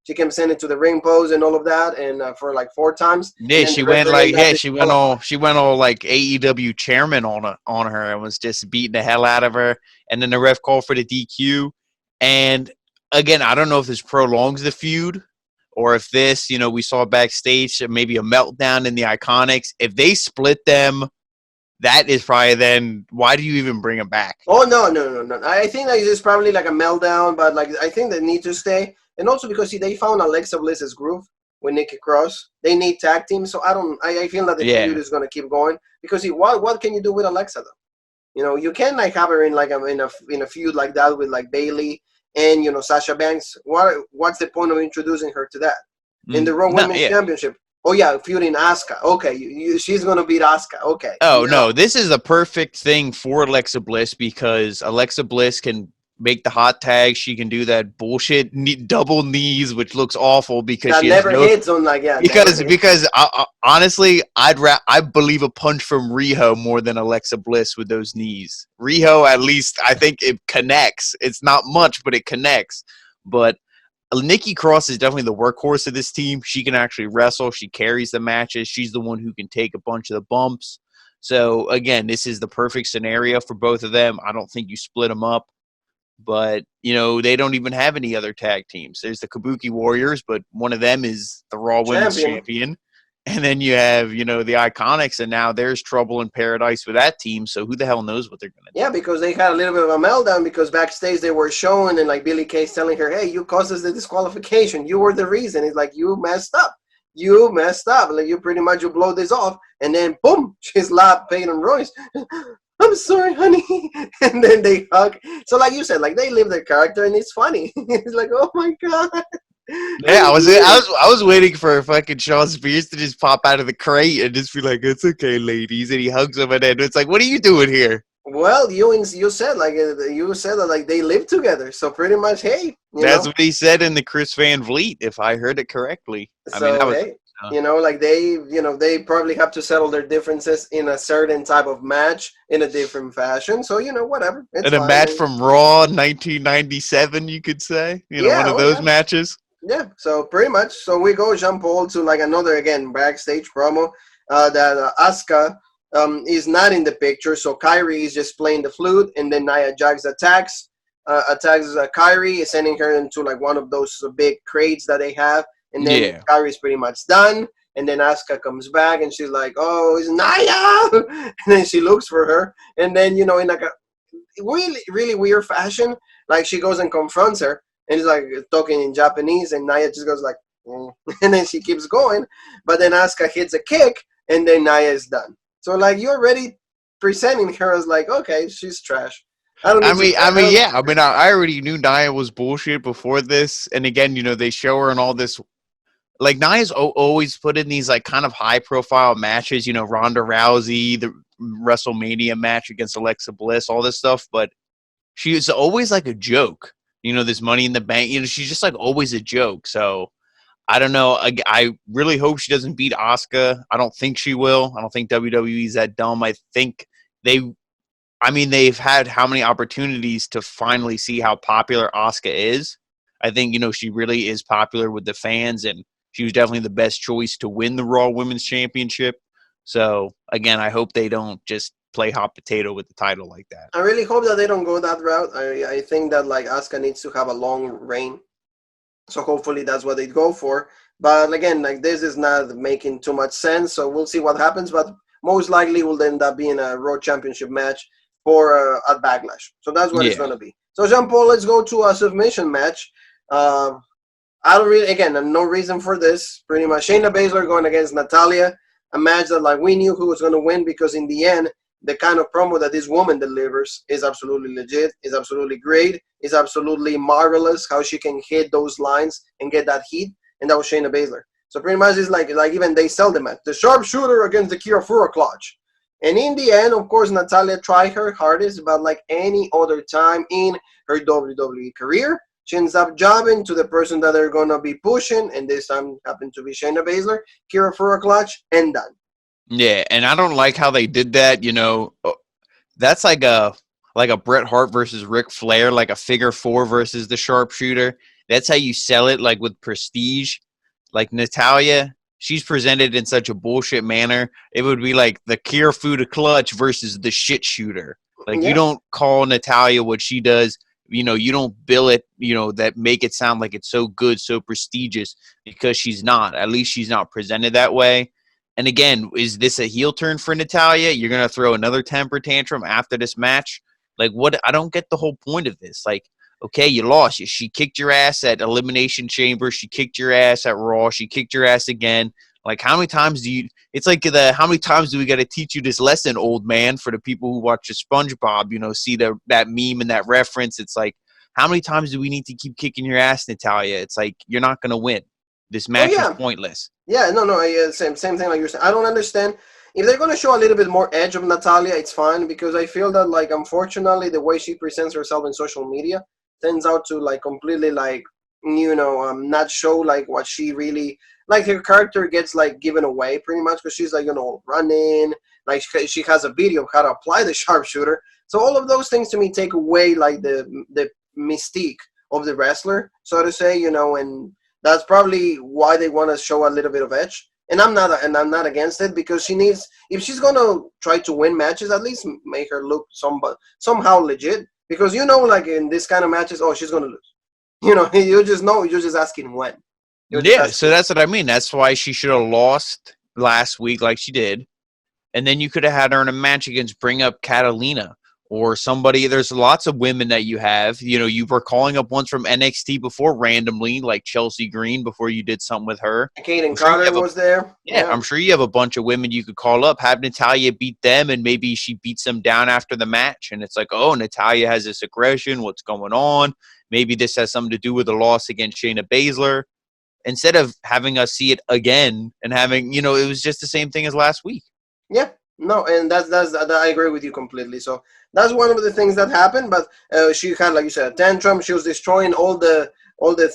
She kept sending to the ring pose and all of that, and for like 4 times. Yeah, And then she the went referee like ended up she went all like AEW chairman on her and was just beating the hell out of her. And then the ref called for the DQ. And again, I don't know if this prolongs the feud or if this, we saw backstage maybe a meltdown in the Iconics. If they split them, that is probably then why do you even bring them back? Oh no! I think that is probably like a meltdown, but like I think they need to stay, and also because see, they found Alexa Bliss's groove with Nikki Cross. They need tag teams, so I feel that the feud Yeah. is gonna keep going because see, what can you do with Alexa though? You can like have her in like in a feud like that with like Bailey and Sasha Banks. What's the point of introducing her to that in the Raw No, Women's yeah. Championship? Oh yeah, feuding Asuka. Okay, she's gonna beat Asuka. Okay. Oh, no, this is a perfect thing for Alexa Bliss because Alexa Bliss can make the hot tag. She can do that bullshit double knees, which looks awful because That she has never no. hits on like yeah. Because honestly, I believe a punch from Riho more than Alexa Bliss with those knees. Riho, at least, I think it connects. It's not much, but it connects. But Nikki Cross is definitely the workhorse of this team. She can actually wrestle. She carries the matches. She's the one who can take a bunch of the bumps. So, again, this is the perfect scenario for both of them. I don't think you split them up. But, they don't even have any other tag teams. There's the Kabuki Warriors, but one of them is the Raw Women's Champion. And then you have, the Iconics, and now there's trouble in paradise with that team. So who the hell knows what they're going to do? Yeah, because they had a little bit of a meltdown because backstage they were showing and like Billy Kay's telling her, hey, you caused us the disqualification. You were the reason. It's like, you messed up. You messed up. Like you blow this off. And then, boom, she slapped Peyton Royce. I'm sorry, honey. And then they hug. So like you said, like they live their character and it's funny. It's like, oh my God. Yeah, I was waiting for fucking Shawn Spears to just pop out of the crate and just be like, "It's okay, ladies," and he hugs them, and then it's like, "What are you doing here?" Well, you said that like they live together, so pretty much, hey, That's what he said in the Chris Van Vliet, if I heard it correctly. I mean, that was. Hey, like they probably have to settle their differences in a certain type of match in a different fashion. So whatever, it's And a fine. match from Raw 1997, you could say, one of those matches. Yeah, so pretty much. So we go Jean Paul to like another again backstage promo that Asuka is not in the picture. So Kyrie is just playing the flute, and then Nia Jax attacks Kyrie, sending her into like one of those big crates that they have, and then Kyrie's pretty much done. And then Asuka comes back, and she's like, "Oh, it's Nia!" And then she looks for her, and then in like a really really weird fashion, like she goes and confronts her. And he's like talking in Japanese, and Nia just goes like, and then she keeps going. But then Asuka hits a kick, and then Nia is done. So like you're already presenting her as like, okay, she's trash. I already knew Nia was bullshit before this, and again, they show her in all this. Like Nia's always put in these like kind of high profile matches, Ronda Rousey, the WrestleMania match against Alexa Bliss, all this stuff, but she's always like a joke. This Money in the Bank, she's just like always a joke. So I don't know. I really hope she doesn't beat Asuka. I don't think she will. I don't think WWE's that dumb. I think they've had how many opportunities to finally see how popular Asuka is. I think, she really is popular with the fans, and she was definitely the best choice to win the Raw Women's Championship. So again, I hope they don't just play hot potato with the title like that. I really hope that they don't go that route. I think that like Asuka needs to have a long reign, so hopefully that's what they go for. But again, like this is not making too much sense, so we'll see what happens. But most likely will end up being a Raw Championship match for at Backlash. So that's what it's going to be. So Jean Paul, let's go to a submission match. I don't really, again, no reason for this. Pretty much Shayna Baszler going against Natalya, a match that like we knew who was going to win because in the end, the kind of promo that this woman delivers is absolutely legit, is absolutely great, is absolutely marvelous how she can hit those lines and get that heat, and that was Shayna Baszler. So pretty much it's like even they sell the match. The sharpshooter against the Kirafura clutch. And in the end, of course, Natalya tried her hardest, but like any other time in her WWE career, she ends up jobbing to the person that they're going to be pushing, and this time happened to be Shayna Baszler, Kirafura clutch, and done. Yeah, and I don't like how they did that. That's like a Bret Hart versus Ric Flair, like a figure four versus the sharpshooter. That's how you sell it, like with prestige. Like Natalia, she's presented in such a bullshit manner. It would be like the Kirifuda clutch versus the shit shooter. Like you Yeah. don't call Natalia what she does. You don't bill it, that make it sound like it's so good, so prestigious, because she's not. At least she's not presented that way. And again, is this a heel turn for Natalia? You're going to throw another temper tantrum after this match? Like, what? I don't get the whole point of this. Like, okay, you lost. She kicked your ass at Elimination Chamber. She kicked your ass at Raw. She kicked your ass again. Like, how many times do you – it's like how many times do we got to teach you this lesson, old man, for the people who watch the SpongeBob, see that meme and that reference. It's like, how many times do we need to keep kicking your ass, Natalia? It's like, you're not going to win. This match was pointless. Yeah, no, yeah, same thing like you're saying. I don't understand. If they're going to show a little bit more edge of Natalia, it's fine, because I feel that, like, unfortunately, the way she presents herself in social media turns out to, like, completely, like, not show, like, what she really, like, her character gets, like, given away pretty much, because she's, like, running, like, she has a video of how to apply the sharpshooter. So all of those things to me take away, like, the mystique of the wrestler, so to say, and that's probably why they want to show a little bit of edge. And I'm not against it, because she needs, if she's gonna try to win matches, at least make her look somehow legit. Because like in this kind of matches, she's gonna lose. You just know. You're just asking when. So that's what I mean. That's why she should have lost last week, like she did, and then you could have had her in a match against Bring Up Catalina or somebody. There's lots of women that you have. You were calling up ones from NXT before randomly, like Chelsea Green, before you did something with her. Kaden Carter was there. Yeah, I'm sure you have a bunch of women you could call up, have Natalia beat them, and maybe she beats them down after the match. And it's like, oh, Natalia has this aggression. What's going on? Maybe this has something to do with the loss against Shayna Baszler. Instead of having us see it again and having, it was just the same thing as last week. Yeah. No, and that's I agree with you completely. So that's one of the things that happened. But she had, like you said, a tantrum. She was destroying all the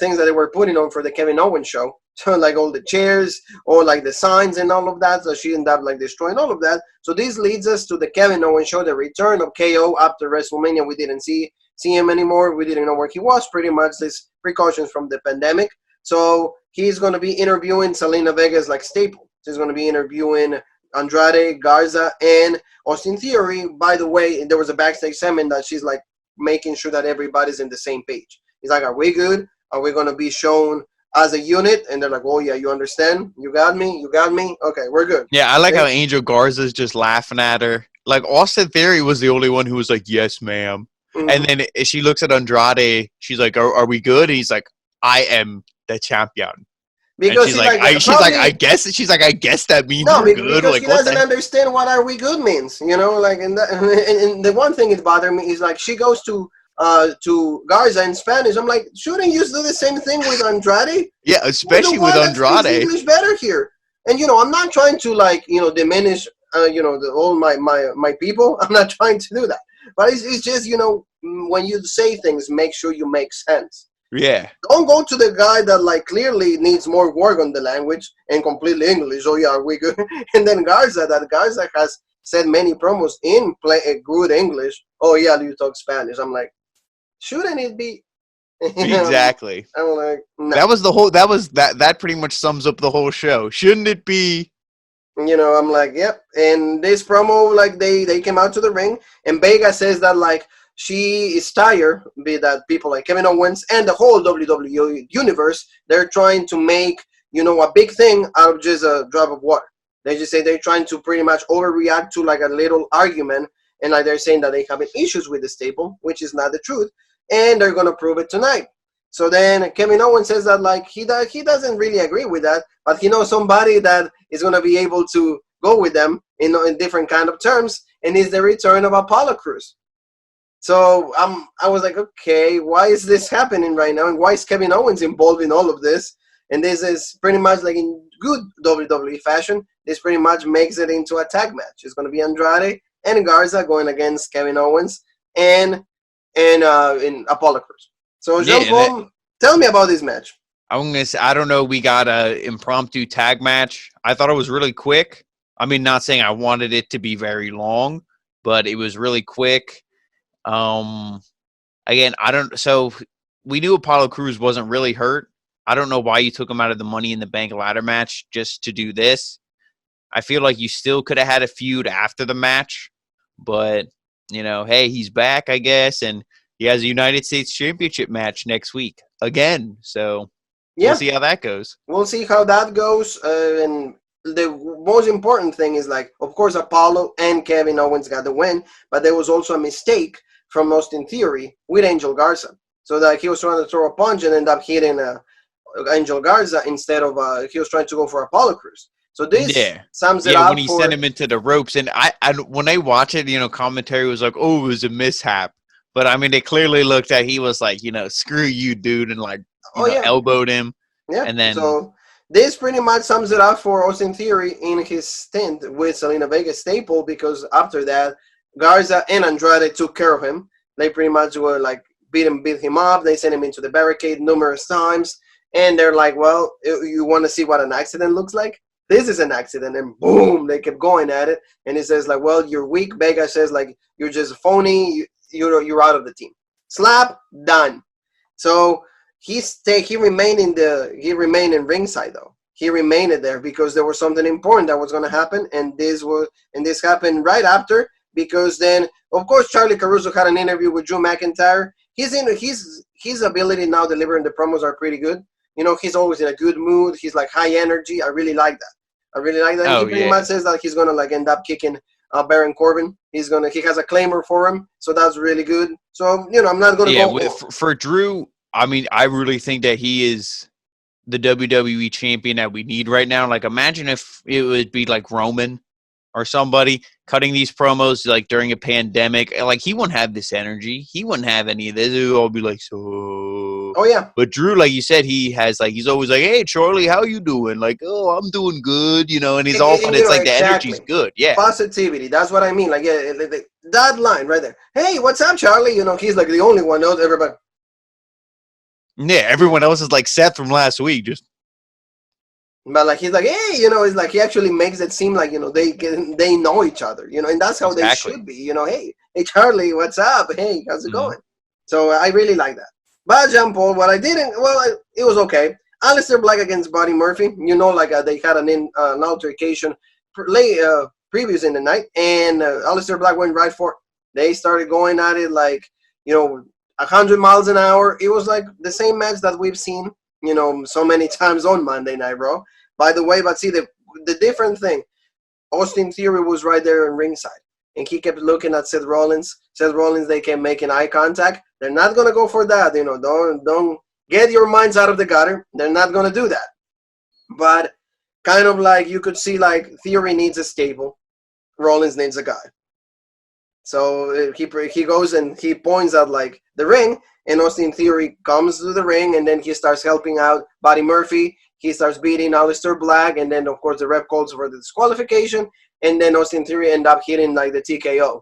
things that they were putting on for the Kevin Owens show. So like all the chairs, or like the signs and all of that. So she ended up like destroying all of that. So this leads us to the Kevin Owens show, the return of KO after WrestleMania. We didn't see him anymore. We didn't know where he was. Pretty much this precautions from the pandemic. So he's going to be interviewing Selena Vega's like staple. He's going to be interviewing Andrade, Garza, and Austin Theory. By the way, there was a backstage segment that she's like making sure that everybody's in the same page. He's like, are we good? Are we going to be shown as a unit? And they're like, oh yeah, you understand? You got me? Okay, we're good. Yeah, I like how Angel Garza's just laughing at her. Like, Austin Theory was the only one who was like, yes, ma'am. Mm-hmm. And then she looks at Andrade. She's like, are we good? And he's like, I am the champion. Because she's like, I guess that means we're good. Because he doesn't understand what "are we good" means, Like, and the one thing that bothered me is like she goes to Garza in Spanish. I'm like, shouldn't you do the same thing with Andrade? Yeah, especially with Andrade. English better here, and I'm not trying to like diminish all my people. I'm not trying to do that, but it's just when you say things, make sure you make sense. Yeah. Don't go to the guy that like clearly needs more work on the language and completely English. Oh yeah, are we good? And then Garza has said many promos in good English. Oh yeah, you talk Spanish. I'm like, shouldn't it be? Exactly. I'm like, no. That pretty much sums up the whole show. Shouldn't it be? I'm like, yep. And this promo, like they came out to the ring, and Vega says that like, she is tired, be that people like Kevin Owens and the whole WWE universe, they're trying to make, a big thing out of just a drop of water. They just say they're trying to pretty much overreact to like a little argument, and like they're saying that they having issues with the staple, which is not the truth, and they're going to prove it tonight. So then Kevin Owens says that like he doesn't really agree with that, but he knows somebody that is going to be able to go with them in different kind of terms, and it's the return of Apollo Crews. So I was like, okay, why is this happening right now? And why is Kevin Owens involved in all of this? And this is pretty much like in good WWE fashion. This pretty much makes it into a tag match. It's going to be Andrade and Garza going against Kevin Owens and in Apollo Crews. So Jean-Paul, tell me about this match. I'm gonna say, I don't know. We got a impromptu tag match. I thought it was really quick. I mean, not saying I wanted it to be very long, but it was really quick. Again, I don't. So we knew Apollo Crews wasn't really hurt. I don't know why you took him out of the Money in the Bank ladder match just to do this. I feel like you still could have had a feud after the match, but hey, he's back, I guess, and he has a United States Championship match next week again. So we'll Yeah, see how that goes. we'll see how that goes. And the most important thing is, like, of course, Apollo and Kevin Owens got the win, but there was also a mistake from Austin Theory with Angel Garza. So that he was trying to throw a punch and end up hitting Angel Garza instead of he was trying to go for Apollo Crews. So this Yeah. sums it Yeah, when up he for. sent him into the ropes. And I when I watch it, commentary was like, oh, it was a mishap. But, I mean, it clearly looked at he was like, screw you, dude, and, like, Oh yeah, elbowed him. yeah. And then, So this pretty much sums it up for Austin Theory in his stint with Selena Vega staple, because after that, Garza and Andrade took care of him. They pretty much were like beat him up. They sent him into the barricade numerous times, and they're like, "Well, you want to see what an accident looks like? This is an accident." And boom, they kept going at it. And he says, like, "Well, you're weak." Vega says, like, "You're just phony. You're out of the team." Slap, done. So he remained in ringside though. He remained there because there was something important that was going to happen, and this happened right after, because then of course Charlie Caruso had an interview with Drew McIntyre. His ability now delivering the promos are pretty good. He's always in a good mood. He's like high energy. I really like that. And he oh, pretty yeah. much says that he's gonna like end up kicking Baron Corbin. He has a claimer for him, so that's really good. So I'm not gonna Yeah, go. for Drew, I mean, I really think that he is the WWE champion that we need right now. Like, imagine if it would be like Roman or somebody cutting these promos like during a pandemic. Like, he wouldn't have this energy. He wouldn't have any of this. It would all be like, so. Oh yeah. But Drew, like you said, he's always like, hey, Charlie, how you doing? Like, oh, I'm doing good, and he's all fun. It's like the energy's good. Yeah. Positivity. That's what I mean. Like, yeah, that line right there. Hey, what's up, Charlie? He's like the only one knows everybody. Yeah, everyone else is like Seth from last week. But like he's like, hey, it's like he actually makes it seem like they know each other, and that's how Exactly. they should be. Hey Charlie, what's up? Hey, how's it Mhm. going? So I really like that. But Jean Paul, what I didn't, well, it was okay. Aleister Black against Buddy Murphy. Like they had an altercation previous in the night, and Aleister Black went right for it. They started going at it like 100 miles an hour. It was like the same match that we've seen so many times on Monday Night Raw. By the way, but see the different thing, Austin Theory was right there in ringside, and he kept looking at Seth Rollins. Seth Rollins, they kept making eye contact. They're not gonna go for that, Don't get your minds out of the gutter. They're not gonna do that. But kind of like you could see, like Theory needs a stable, Rollins needs a guy. So he goes and he points at like the ring, and Austin Theory comes to the ring, and then he starts helping out Buddy Murphy. He starts beating Aleister Black, and then of course the ref calls for the disqualification, and then Austin Theory end up hitting like the TKO.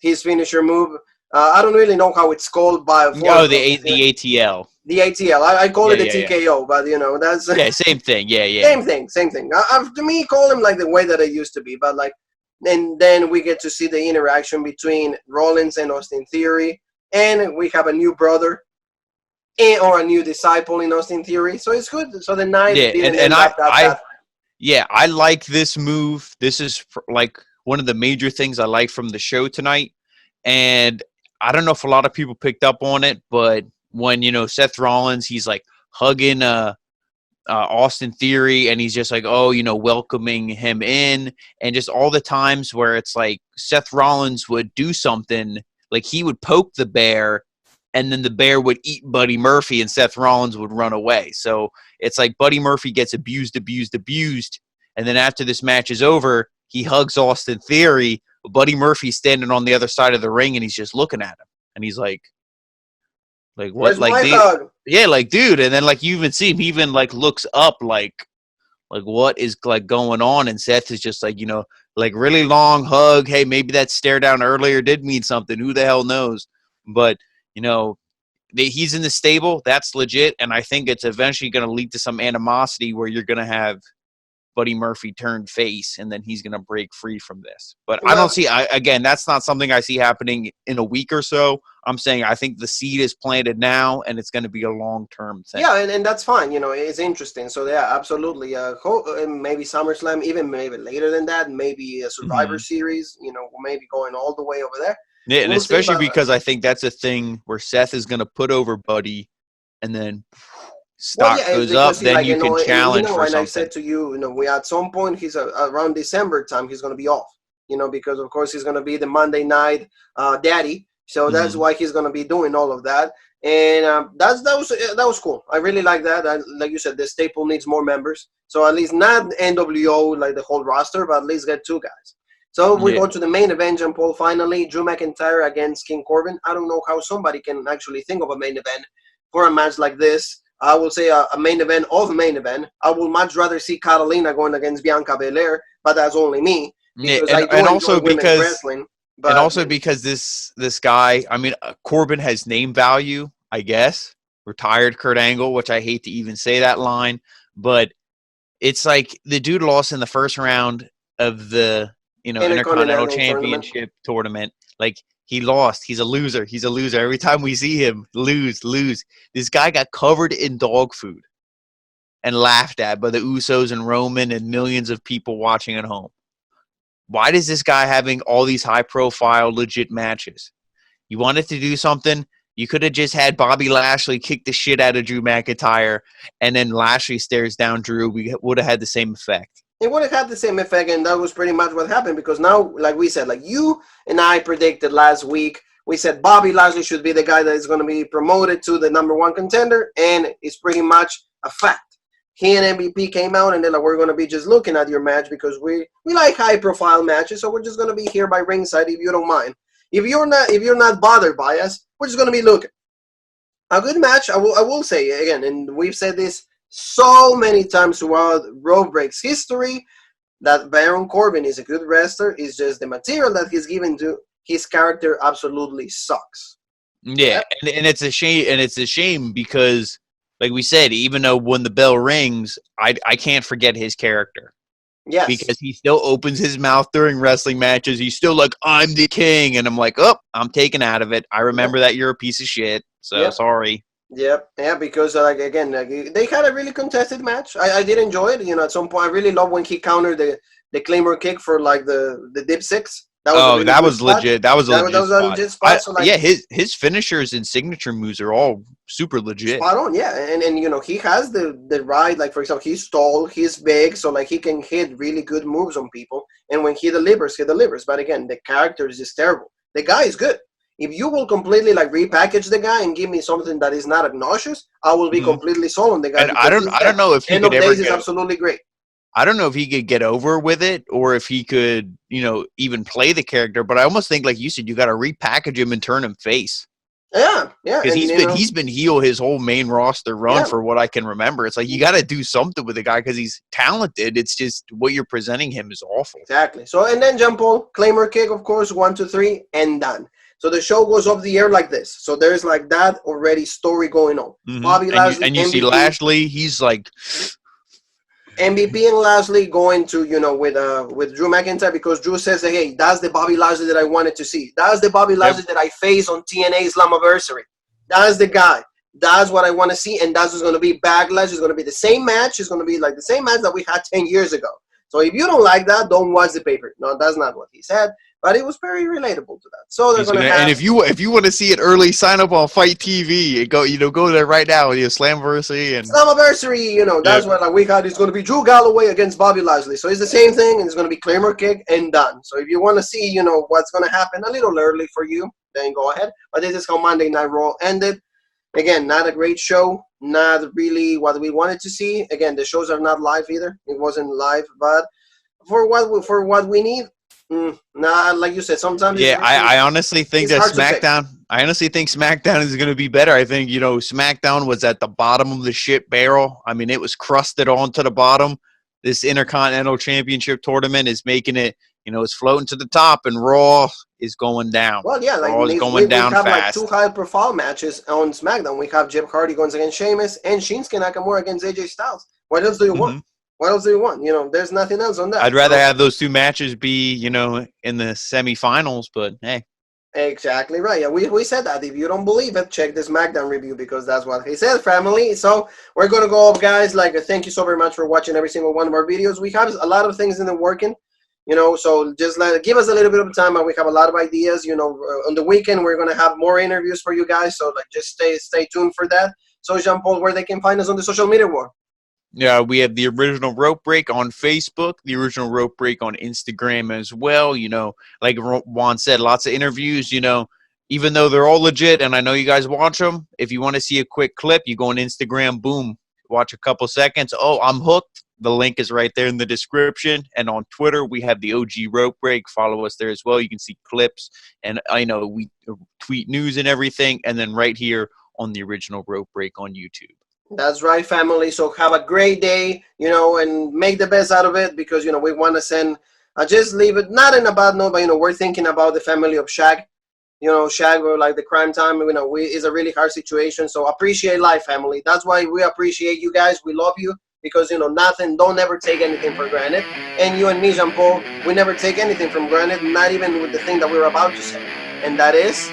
His finisher move. I don't really know how it's called by. The ATL. The ATL. I call it the Yeah. TKO, but that's Same thing. Yeah. Same thing. To me, call him like the way that it used to be, but like. And then we get to see the interaction between Rollins and Austin Theory, and we have a new brother or a new disciple in Austin Theory. So it's good. So the night didn't end up that bad. Yeah, I like this move. This is like one of the major things I like from the show tonight. And I don't know if a lot of people picked up on it, but when, Seth Rollins, he's like hugging Austin Theory, and he's just like, welcoming him in, and just all the times where it's like Seth Rollins would do something, like he would poke the bear, and then the bear would eat Buddy Murphy, and Seth Rollins would run away. So it's like Buddy Murphy gets abused, and then after this match is over, he hugs Austin Theory. Buddy Murphy's standing on the other side of the ring, and he's just looking at him, and he's like what? Where's Like, my dude, hug? yeah, like, dude. And then, like, you even see him, he even like looks up, like what is like going on? And Seth is just like, like really long hug. Hey, maybe that stare down earlier did mean something. Who the hell knows? But he's in the stable. That's legit, and I think it's eventually going to lead to some animosity where you're going to have Buddy Murphy turned face, and then he's going to break free from this. But I Well, don't see, again, that's not something I see happening in a week or so. I'm saying I think the seed is planted now, and it's going to be a long-term thing. yeah, and that's fine. It's interesting. So, yeah, absolutely. Maybe SummerSlam, even maybe later than that, maybe a Survivor Series, maybe going all the way over there. Yeah, and especially because I think that's a thing where Seth is going to put over Buddy, and then stock goes up, then you can challenge for something. And I said to you, we at some point, he's around December time, he's going to be off, because, of course, he's going to be the Monday night daddy. So that's why he's going to be doing all of that. And that was cool. I really like that. Like you said, the staple needs more members. So at least not NWO, like the whole roster, but at least get 2 guys. So we go to the main event, Jean Paul, finally. Drew McIntyre against King Corbin. I don't know how somebody can actually think of a main event for a match like this. I will say a main event of a main event. I would much rather see Catalina going against Bianca Belair, but that's only me. Because I do enjoy women's wrestling. And also because this guy, I mean, Corbin has name value, I guess. Retired Kurt Angle, which I hate to even say that line. But it's like the dude lost in the first round of the Intercontinental Championship tournament. Like, he lost. He's a loser. Every time we see him, lose. This guy got covered in dog food and laughed at by the Usos and Roman and millions of people watching at home. Why does this guy having all these high-profile, legit matches? You wanted to do something, you could have just had Bobby Lashley kick the shit out of Drew McIntyre, and then Lashley stares down Drew. We would have had the same effect. It would have had the same effect, and that was pretty much what happened, because now, like we said, like you and I predicted last week, we said Bobby Lashley should be the guy that is going to be promoted to the #1 contender, and it's pretty much a fact. He and MVP came out, and they're like, we're going to be just looking at your match because we like high-profile matches, so we're just going to be here by ringside if you don't mind. If you're not bothered by us, we're just going to be looking. A good match, I will say, again, and we've said this so many times throughout Road Break's history, that Baron Corbin is a good wrestler. It's just the material that he's given to his character absolutely sucks. Yeah, and it's a shame, because, like we said, even though when the bell rings, I can't forget his character. Yes. Because he still opens his mouth during wrestling matches. He's still like, I'm the king. And I'm like, oh, I'm taken out of it. I remember that you're a piece of shit. So sorry. Yep. Yeah, because they had a really contested match. I did enjoy it. At some point, I really love when he countered the Claymore kick for like the dip six. That was legit. That was a legit spot. So, his finishers and signature moves are all super legit. Spot on, yeah. And he has the right, like, for example, he's tall, he's big, so like he can hit really good moves on people. And when he delivers. But again, the character is just terrible. The guy is good. If you will completely like repackage the guy and give me something that is not obnoxious, I will be completely sold on the guy. And I don't know if he could ever is absolutely great. I don't know if he could get over with it or if he could, even play the character. But I almost think, like you said, you got to repackage him and turn him face. Yeah. Because he's been heel his whole main roster run for what I can remember. It's like you got to do something with the guy because he's talented. It's just what you're presenting him is awful. Exactly. So and then Jean Paul Claymore kick, of course, 1, 2, 3, and done. So the show goes off the air like this. So there's like that already story going on. Mm-hmm. Bobby Lashley and you see Lashley, he's like. MVP and Lashley going to, with Drew McIntyre because Drew says that, hey, that's the Bobby Lashley that I wanted to see. That's the Bobby Lashley that I faced on TNA Slammiversary. That's the guy. That's what I want to see, and that's what's going to be Backlash. It's going to be the same match. It's going to be like the same match that we had 10 years ago. So if you don't like that, don't watch the paper. No, that's not what he said, but it was very relatable to that. So they're going to have. And if you want to see it early, sign up on Fight TV and go there right now with your Slammiversary and Slammiversary. That's what like we had. It's going to be Drew Galloway against Bobby Lashley. So it's the same thing, and it's going to be Claymore kick and done. So if you want to see, what's going to happen a little early for you, then go ahead. But this is how Monday Night Raw ended. Again, not a great show. Not really what we wanted to see. Again, the shows are not live either. It wasn't live, but for what we need, like you said, sometimes. Yeah, I honestly think that SmackDown. I honestly think SmackDown is going to be better. I think SmackDown was at the bottom of the shit barrel. I mean, it was crusted onto the bottom. This Intercontinental Championship tournament is making it. It's floating to the top, and Raw is going down. Well, yeah, like Raw is going down fast. We have fast. like 2 high-profile matches on SmackDown. We have Jeff Hardy going against Sheamus and Shinsuke Nakamura against AJ Styles. What else do you want? What else do you want? There's nothing else on that. I'd rather have those two matches be, in the semifinals, but hey. Exactly right. Yeah, we said that. If you don't believe it, check the Smackdown review because that's what he said, family. So we're going to go up, guys. Thank you so very much for watching every single one of our videos. We have a lot of things in the working, so just give us a little bit of time, and we have a lot of ideas. On the weekend, we're going to have more interviews for you guys. So just stay tuned for that. So Jean-Paul, where they can find us on the social media world. Yeah, we have the Original Rope Break on Facebook, the Original Rope Break on Instagram as well. Like Juan said, lots of interviews, even though they're all legit, and I know you guys watch them. If you want to see a quick clip, you go on Instagram, boom, watch a couple seconds. Oh, I'm hooked. The link is right there in the description. And on Twitter, we have the OG Rope Break. Follow us there as well. You can see clips, and I know we tweet news and everything. And then right here on the Original Rope Break on YouTube. That's right, family. So have a great day, and make the best out of it because, we want to send, just leave it, not in a bad note, but, we're thinking about the family of Shaq. Shaq, or like the crime time, is a really hard situation. So appreciate life, family. That's why we appreciate you guys. We love you because, don't ever take anything for granted. And you and me, Jean-Paul, we never take anything for granted, not even with the thing that we're about to say. And that is...